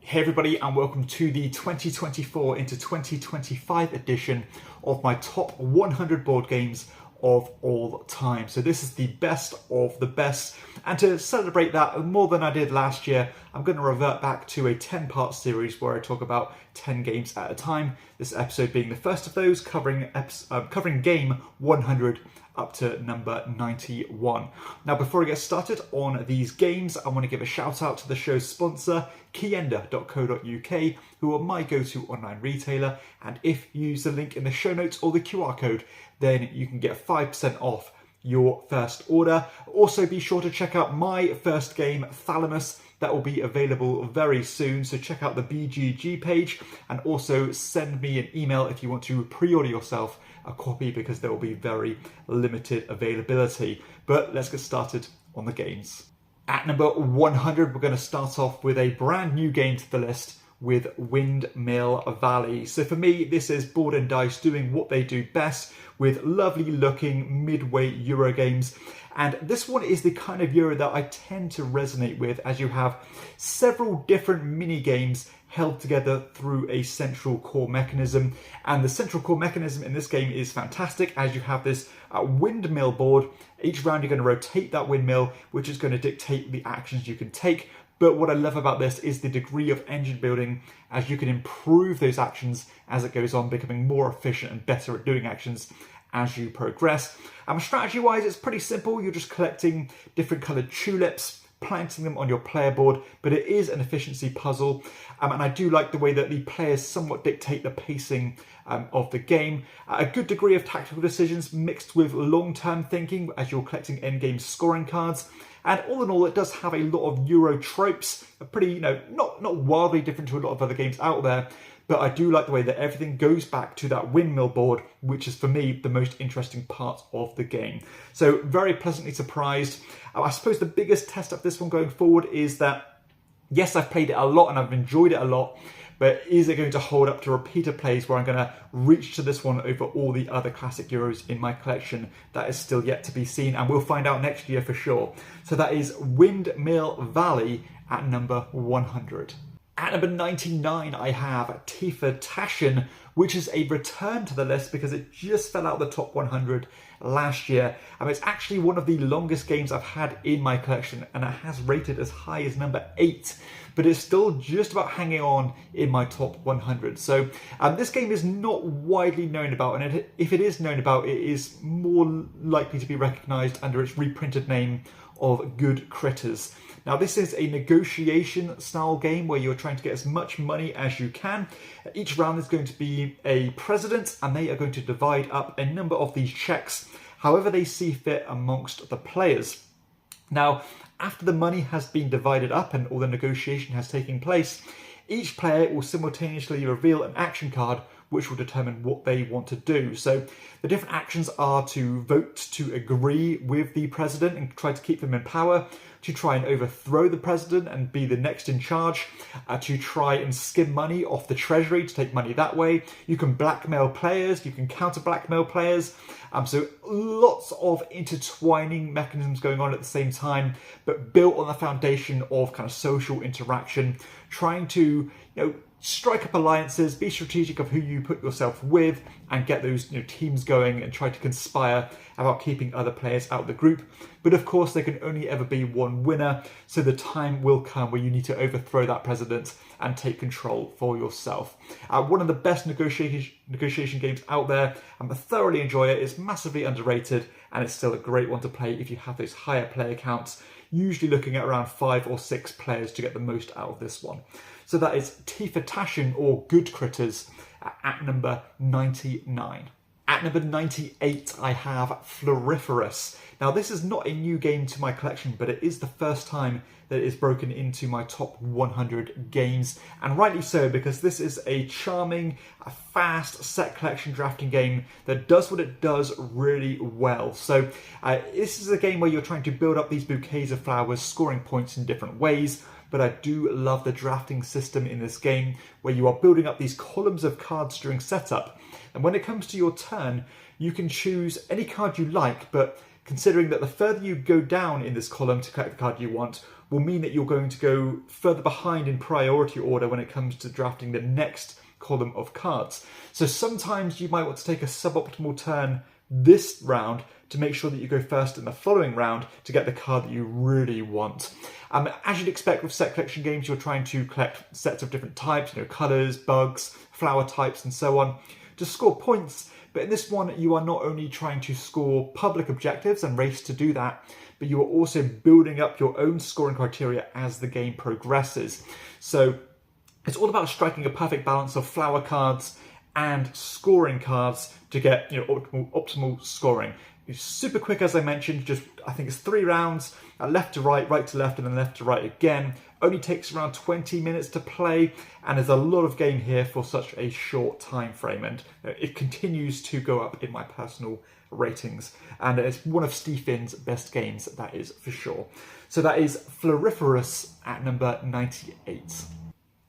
Hey everybody, and welcome to the 2024 into 2025 edition of my top 100 board games of all time. So this is the best of the best, and to celebrate that more than I did last year, I'm going to revert back to a 10-part series where I talk about 10 games at a time. This episode being the first of those, covering game 100 up to number 91. Now, before I get started on these games, I want to give a shout out to the show's sponsor, KIENDA.co.uk, who are my go-to online retailer. And if you use the link in the show notes or the QR code, then you can get 5% off your first order. Also, be sure to check out my first game, THALAMUS. That will be available very soon, so check out the BGG page, and also send me an email if you want to pre-order yourself a copy, because there will be very limited availability. But let's get started on the games. At number 100, we're going to start off with a brand new game to the list with Windmill Valley. So for me, this is board and dice doing what they do best with lovely looking midway Euro games. And this one is the kind of Euro that I tend to resonate with, as you have several different mini games held together through a central core mechanism. And the central core mechanism in this game is fantastic, as you have this windmill board. Each round you're going to rotate that windmill, which is going to dictate the actions you can take. But what I love about this is the degree of engine building, as you can improve those actions as it goes on, becoming more efficient and better at doing actions as you progress. Strategy-wise, it's pretty simple. You're just collecting different coloured tulips, planting them on your player board, but it is an efficiency puzzle. And I do like the way that the players somewhat dictate the pacing of the game. A good degree of tactical decisions mixed with long-term thinking as you're collecting endgame scoring cards. And all in all, it does have a lot of Euro tropes, pretty, not wildly different to a lot of other games out there, but I do like the way that everything goes back to that windmill board, which is for me the most interesting part of the game. So very pleasantly surprised. I suppose the biggest test of this one going forward is that, yes, I've played it a lot and I've enjoyed it a lot, but is it going to hold up to repeater plays where I'm going to reach to this one over all the other classic Euros in my collection? That is still yet to be seen, and we'll find out next year for sure. So that is Windmill Valley at number 100. At number 99, I have Tashan, which is a return to the list because it just fell out of the top 100 last year. It's actually one of the longest games I've had in my collection, and it has rated as high as number 8, but it's still just about hanging on in my top 100. So this game is not widely known about, and if it is known about, it is more likely to be recognised under its reprinted name of Good Critters. Now, this is a negotiation style game where you're trying to get as much money as you can. Each round is going to be a president, and they are going to divide up a number of these checks however they see fit amongst the players. Now, after the money has been divided up and all the negotiation has taken place, each player will simultaneously reveal an action card which will determine what they want to do. So the different actions are to vote to agree with the president and try to keep them in power, to try and overthrow the president and be the next in charge, to try and skim money off the treasury to take money that way. You can blackmail players, you can counter blackmail players. So lots of intertwining mechanisms going on at the same time, but built on the foundation of kind of social interaction, trying to, strike up alliances, be strategic of who you put yourself with, and get those teams going and try to conspire about keeping other players out of the group. But of course, there can only ever be one winner, so the time will come where you need to overthrow that president and take control for yourself. One of the best negotiation games out there. I thoroughly enjoy it. It's massively underrated, and it's still a great one to play if you have those higher player counts, usually looking at around 5 or 6 players to get the most out of this one. So that is Tashan, or Good Critters, at number 99. At number 98, I have Floriferous. Now, this is not a new game to my collection, but it is the first time that it is broken into my top 100 games. And rightly so, because this is a charming, fast set collection drafting game that does what it does really well. So this is a game where you're trying to build up these bouquets of flowers, scoring points in different ways. But I do love the drafting system in this game, where you are building up these columns of cards during setup. And when it comes to your turn, you can choose any card you like, but considering that the further you go down in this column to collect the card you want, will mean that you're going to go further behind in priority order when it comes to drafting the next column of cards. So sometimes you might want to take a suboptimal turn this round to make sure that you go first in the following round to get the card that you really want. As you'd expect with set collection games, you're trying to collect sets of different types, colours, bugs, flower types, and so on, to score points. But in this one, you are not only trying to score public objectives and race to do that, but you are also building up your own scoring criteria as the game progresses. So it's all about striking a perfect balance of flower cards and scoring cards to get optimal scoring. It's super quick, as I mentioned, I think it's 3 rounds, left to right, right to left, and then left to right again. Only takes around 20 minutes to play, and there's a lot of game here for such a short time frame, and it continues to go up in my personal ratings, and it's one of Stephen's best games, that is for sure. So that is Floriferous at number 98.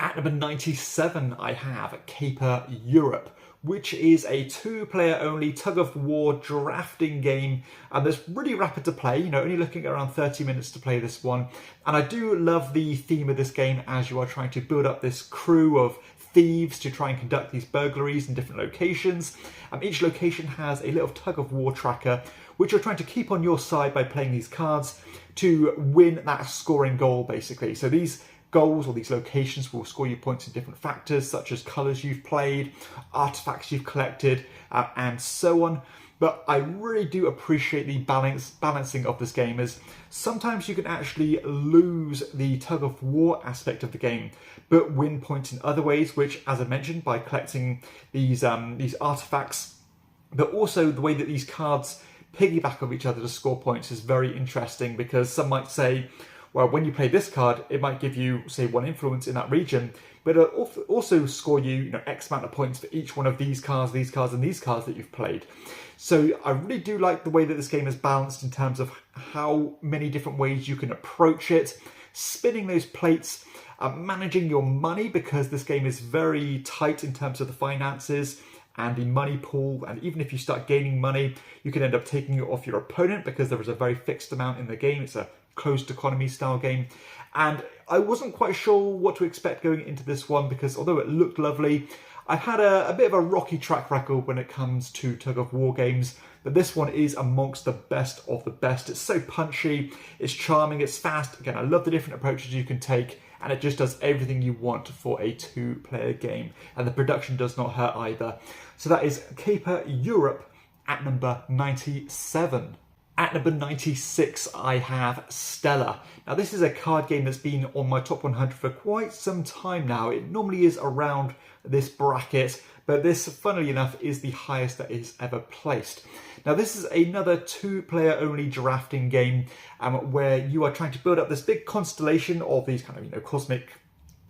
At number 97, I have Caper Europe, which is a 2-player only tug-of-war drafting game, and that's really rapid to play, only looking at around 30 minutes to play this one. And I do love the theme of this game, as you are trying to build up this crew of thieves to try and conduct these burglaries in different locations. Each location has a little tug-of-war tracker, which you're trying to keep on your side by playing these cards to win that scoring goal, basically. So these goals or these locations will score you points in different factors, such as colours you've played, artifacts you've collected, and so on. But I really do appreciate the balancing of this game, as sometimes you can actually lose the tug-of-war aspect of the game, but win points in other ways, which, as I mentioned, by collecting these artifacts, but also the way that these cards piggyback off each other to score points is very interesting, because some might say, well, when you play this card, it might give you, say, 1 influence in that region, but it'll also score you, X amount of points for each one of these cards, and these cards that you've played. So I really do like the way that this game is balanced in terms of how many different ways you can approach it, spinning those plates, managing your money, because this game is very tight in terms of the finances and the money pool, and even if you start gaining money, you can end up taking it off your opponent because there is a very fixed amount in the game. It's a closed economy style game, and I wasn't quite sure what to expect going into this one, because although it looked lovely, I've had a bit of a rocky track record when it comes to tug-of-war games, but this one is amongst the best of the best. It's so punchy, it's charming, it's fast. Again, I love the different approaches you can take, and it just does everything you want for a 2-player game, and the production does not hurt either. So that is Caper Europe at number 97. At number 96, I have Stella. Now, this is a card game that's been on my top 100 for quite some time now. It normally is around this bracket, but this, funnily enough, is the highest that is ever placed. Now, this is another 2-player only drafting game where you are trying to build up this big constellation of these kind of, cosmic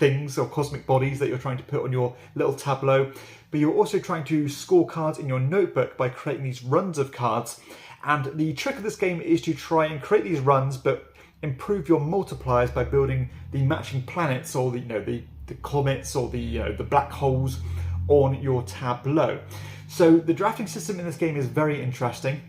things or cosmic bodies that you're trying to put on your little tableau, but you're also trying to score cards in your notebook by creating these runs of cards. And the trick of this game is to try and create these runs, but improve your multipliers by building the matching planets, or the comets, or the black holes on your tableau. So the drafting system in this game is very interesting,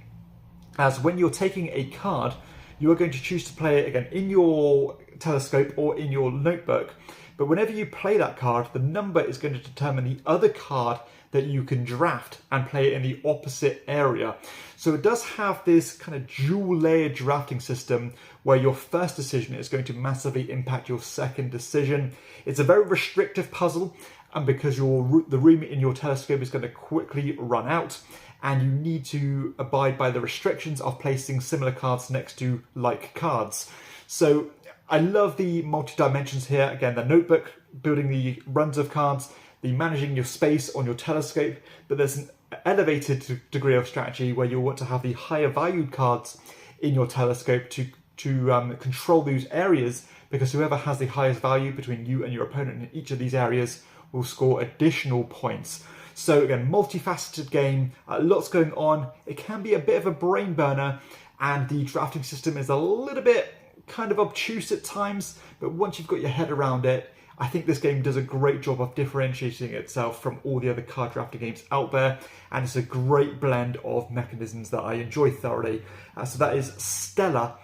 as when you're taking a card, you are going to choose to play it again in your telescope or in your notebook. But whenever you play that card, the number is going to determine the other card that you can draft and play it in the opposite area. So it does have this kind of dual layer drafting system where your first decision is going to massively impact your second decision. It's a very restrictive puzzle, and because the room in your telescope is going to quickly run out, and you need to abide by the restrictions of placing similar cards next to like cards. So I love the multi-dimensions here. Again, the notebook, building the runs of cards, the managing your space on your telescope, but there's an elevated degree of strategy where you'll want to have the higher valued cards in your telescope to control those areas, because whoever has the highest value between you and your opponent in each of these areas will score additional points. So again, multifaceted game, lots going on. It can be a bit of a brain burner, and the drafting system is a little bit kind of obtuse at times, but once you've got your head around it, I think this game does a great job of differentiating itself from all the other card drafting games out there, and it's a great blend of mechanisms that I enjoy thoroughly. So that is Stella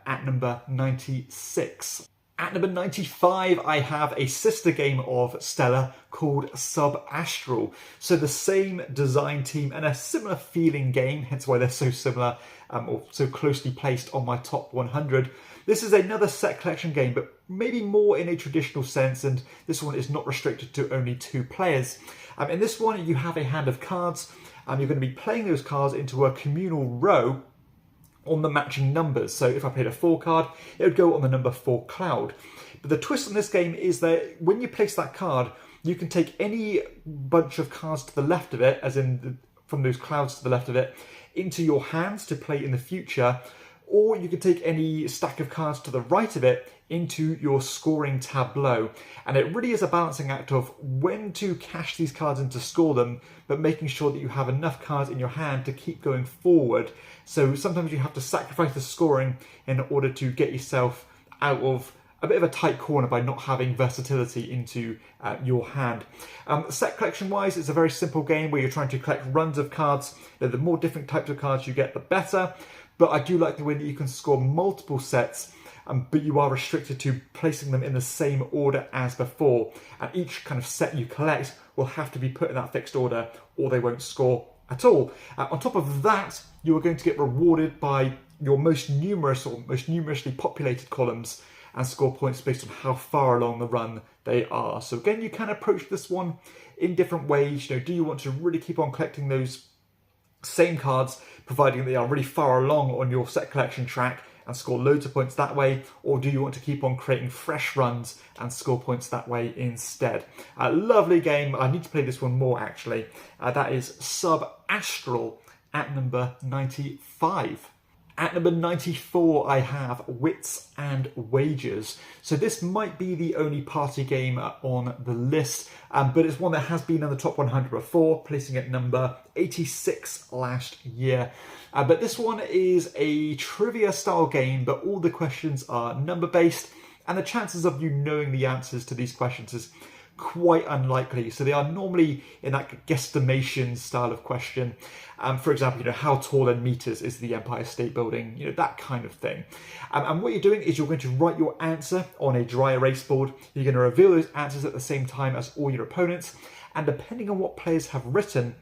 at number 96. At number 95, I have a sister game of Stella called Astral. So the same design team and a similar feeling game, hence why they're so similar or so closely placed on my top 100. This is another set collection game, but maybe more in a traditional sense, and this one is not restricted to only 2 players. In this one, you have a hand of cards, and you're going to be playing those cards into a communal row on the matching numbers. So if I played a 4 card, it would go on the number 4 cloud. But the twist on this game is that when you place that card, you can take any bunch of cards to the left of it, as in from those clouds to the left of it, into your hands to play in the future, or you can take any stack of cards to the right of it into your scoring tableau. And it really is a balancing act of when to cash these cards in to score them, but making sure that you have enough cards in your hand to keep going forward. So sometimes you have to sacrifice the scoring in order to get yourself out of a bit of a tight corner by not having versatility into your hand. Set collection wise, it's a very simple game where you're trying to collect runs of cards. The more different types of cards you get, the better. But I do like the way that you can score multiple sets, but you are restricted to placing them in the same order as before. And each kind of set you collect will have to be put in that fixed order, or they won't score at all. On top of that, you are going to get rewarded by your most numerous or most numerously populated columns and score points based on how far along the run they are. So again, you can approach this one in different ways. Do you want to really keep on collecting those same cards, providing they are really far along on your set collection track and score loads of points that way, or do you want to keep on creating fresh runs and score points that way instead? Lovely game. I need to play this one more actually. That is Astral at number 95. At number 94, I have Wits and Wagers. So this might be the only party game on the list, but it's one that has been on the top 100 before, placing at number 86 last year. But this one is a trivia style game, but all the questions are number based, and the chances of you knowing the answers to these questions is quite unlikely. So they are normally in that guesstimation style of question. For example, how tall in meters is the Empire State Building? That kind of thing. And what you're doing is you're going to write your answer on a dry erase board. You're going to reveal those answers at the same time as all your opponents. And depending on what players have written,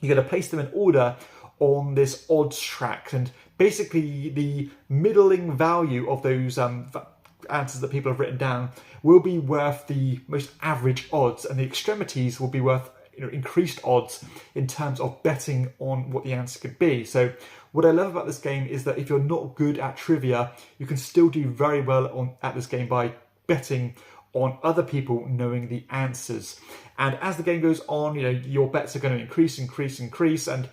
you're going to place them in order on this odds track. And basically the middling value of those answers that people have written down will be worth the most average odds, and the extremities will be worth increased odds in terms of betting on what the answer could be. So what I love about this game is that if you're not good at trivia, you can still do very well at this game by betting on other people knowing the answers. And as the game goes on, your bets are going to increase, and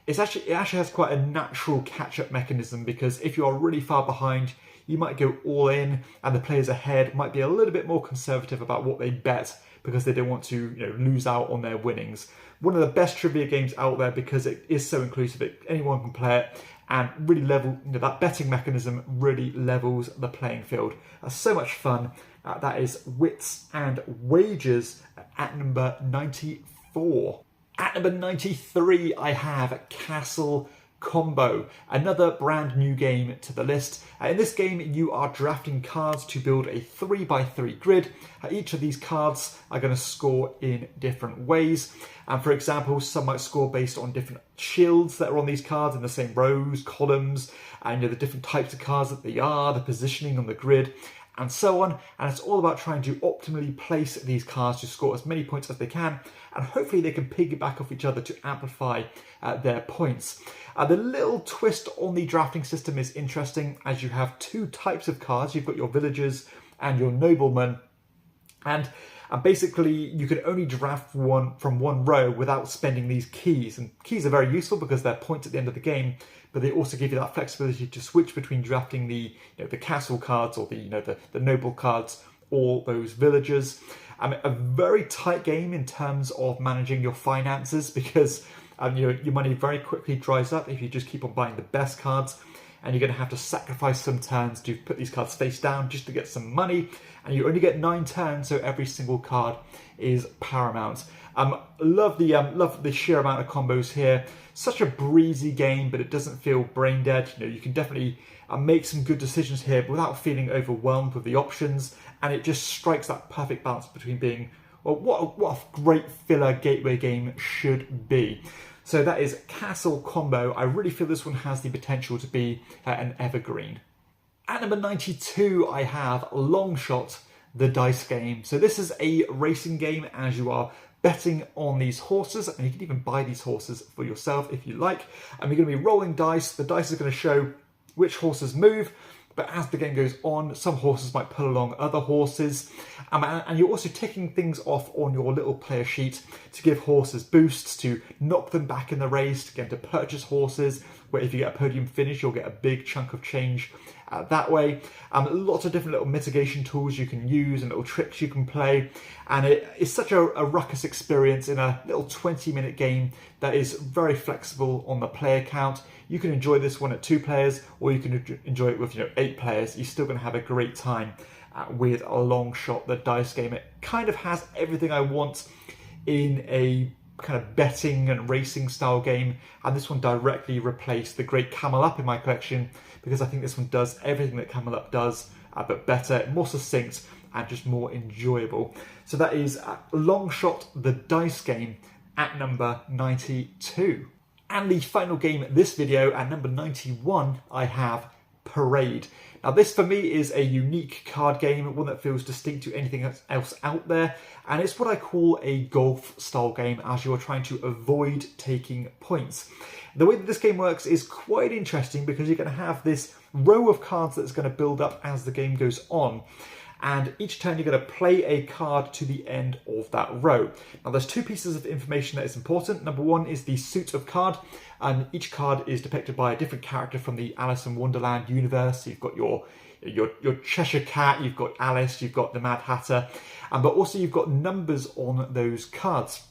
it actually has quite a natural catch-up mechanism, because if you are really far behind, you might go all in, and the players ahead might be a little bit more conservative about what they bet because they don't want to lose out on their winnings. One of the best trivia games out there because it is so inclusive. Anyone can play it, and really that betting mechanism really levels the playing field. So much fun. That is Wits and Wagers at number 94. At number 93, I have Castle Combo, another brand new game to the list. In this game, you are drafting cards to build a 3x3 grid. Each of these cards are going to score in different ways. And for example, some might score based on different shields that are on these cards in the same rows, columns, and the different types of cards that they are, the positioning on the grid, and so on. And it's all about trying to optimally place these cards to score as many points as they can, and hopefully they can piggyback off each other to amplify their points. The little twist on the drafting system is interesting, as you have 2 types of cards. You've got your villagers and your noblemen, and basically you can only draft one from one row without spending these keys. And keys are very useful because they're points at the end of the game, but they also give you that flexibility to switch between drafting the castle cards or the noble cards, or those villagers. A very tight game in terms of managing your finances, because your money very quickly dries up if you just keep on buying the best cards. and you're going to have to sacrifice some turns to put these cards face down just to get some money, and you only get 9 turns, so every single card is paramount. Love the sheer amount of combos here. Such a breezy game, but it doesn't feel brain dead. You know, you can definitely make some good decisions here without feeling overwhelmed with the options, and it just strikes that perfect balance between being, well, what a great filler gateway game should be. So that is Castle Combo. I really feel this one has the potential to be an evergreen. At number 92, I have Longshot, the dice game. So this is a racing game as you are betting on these horses, and you can even buy these horses for yourself if you like. And you're going to be rolling dice. The dice is going to show which horses move, but as the game goes on, some horses might pull along other horses. And you're also ticking things off on your little player sheet to give horses boosts, to knock them back in the race, to get to purchase horses, where if you get a podium finish, you'll get a big chunk of change that way. Lots of different little mitigation tools you can use and little tricks you can play. And it is such a ruckus experience in a little 20-minute game that is very flexible on the player count. You can enjoy this one at 2 players, or you can enjoy it with 8 players. You're still going to have a great time with a Longshot, the dice game. It kind of has everything I want in a kind of betting and racing style game, and this one directly replaced the great Camel Up in my collection, because I think this one does everything that Camel Up does, but better, more succinct, and just more enjoyable. So that is Longshot, the dice game, at number 92. And the final game this video, at number 91, I have Parade. Now this for me is a unique card game, one that feels distinct to anything else out there, and it's what I call a golf style game as you're trying to avoid taking points. The way that this game works is quite interesting because you're going to have this row of cards that's going to build up as the game goes on. And each turn you're going to play a card to the end of that row. Now there's 2 pieces of information that is important. Number 1 is the suit of card, and each card is depicted by a different character from the Alice in Wonderland universe. So you've got your Cheshire Cat, you've got Alice, you've got the Mad Hatter, but also you've got numbers on those cards.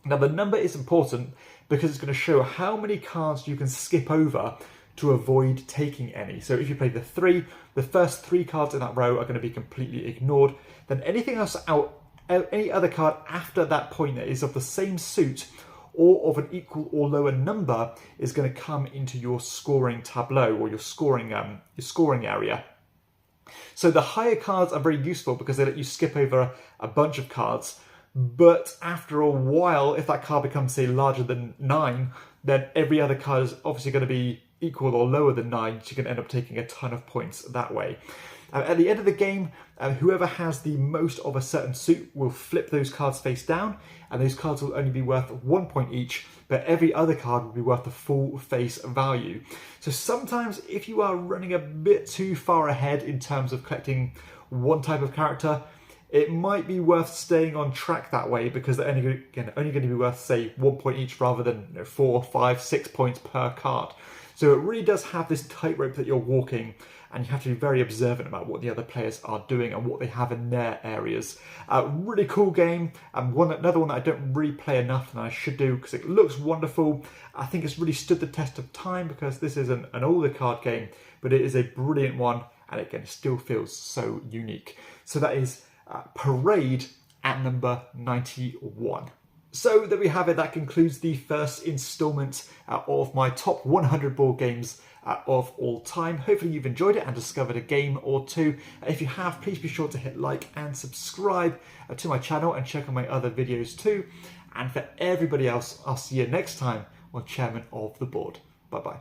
Now the number is important because it's going to show how many cards you can skip over to avoid taking any. So if you play the 3, the first 3 cards in that row are going to be completely ignored. Then anything else out, any other card after that point that is of the same suit or of an equal or lower number is going to come into your scoring tableau, or your scoring area. So the higher cards are very useful because they let you skip over a bunch of cards. But after a while, if that card becomes, say, larger than 9, then every other card is obviously going to be equal or lower than 9, so you can end up taking a ton of points that way. At the end of the game, whoever has the most of a certain suit will flip those cards face down, and those cards will only be worth 1 point each, but every other card will be worth the full face value. So sometimes if you are running a bit too far ahead in terms of collecting one type of character, it might be worth staying on track that way, because they're only going to be worth, say, 1 point each rather than 4, 5, 6 points per card. So it really does have this tightrope that you're walking, and you have to be very observant about what the other players are doing and what they have in their areas. Really cool game, and another one that I don't really play enough, and I should do because it looks wonderful. I think it's really stood the test of time because this is an older card game, but it is a brilliant one, and again, it still feels so unique. So that is Parade at number 91. So there we have it. That concludes the first instalment of my top 100 board games of all time. Hopefully you've enjoyed it and discovered a game or 2. If you have, please be sure to hit like and subscribe to my channel, and check out my other videos too. And for everybody else, I'll see you next time on Chairman of the Board. Bye bye.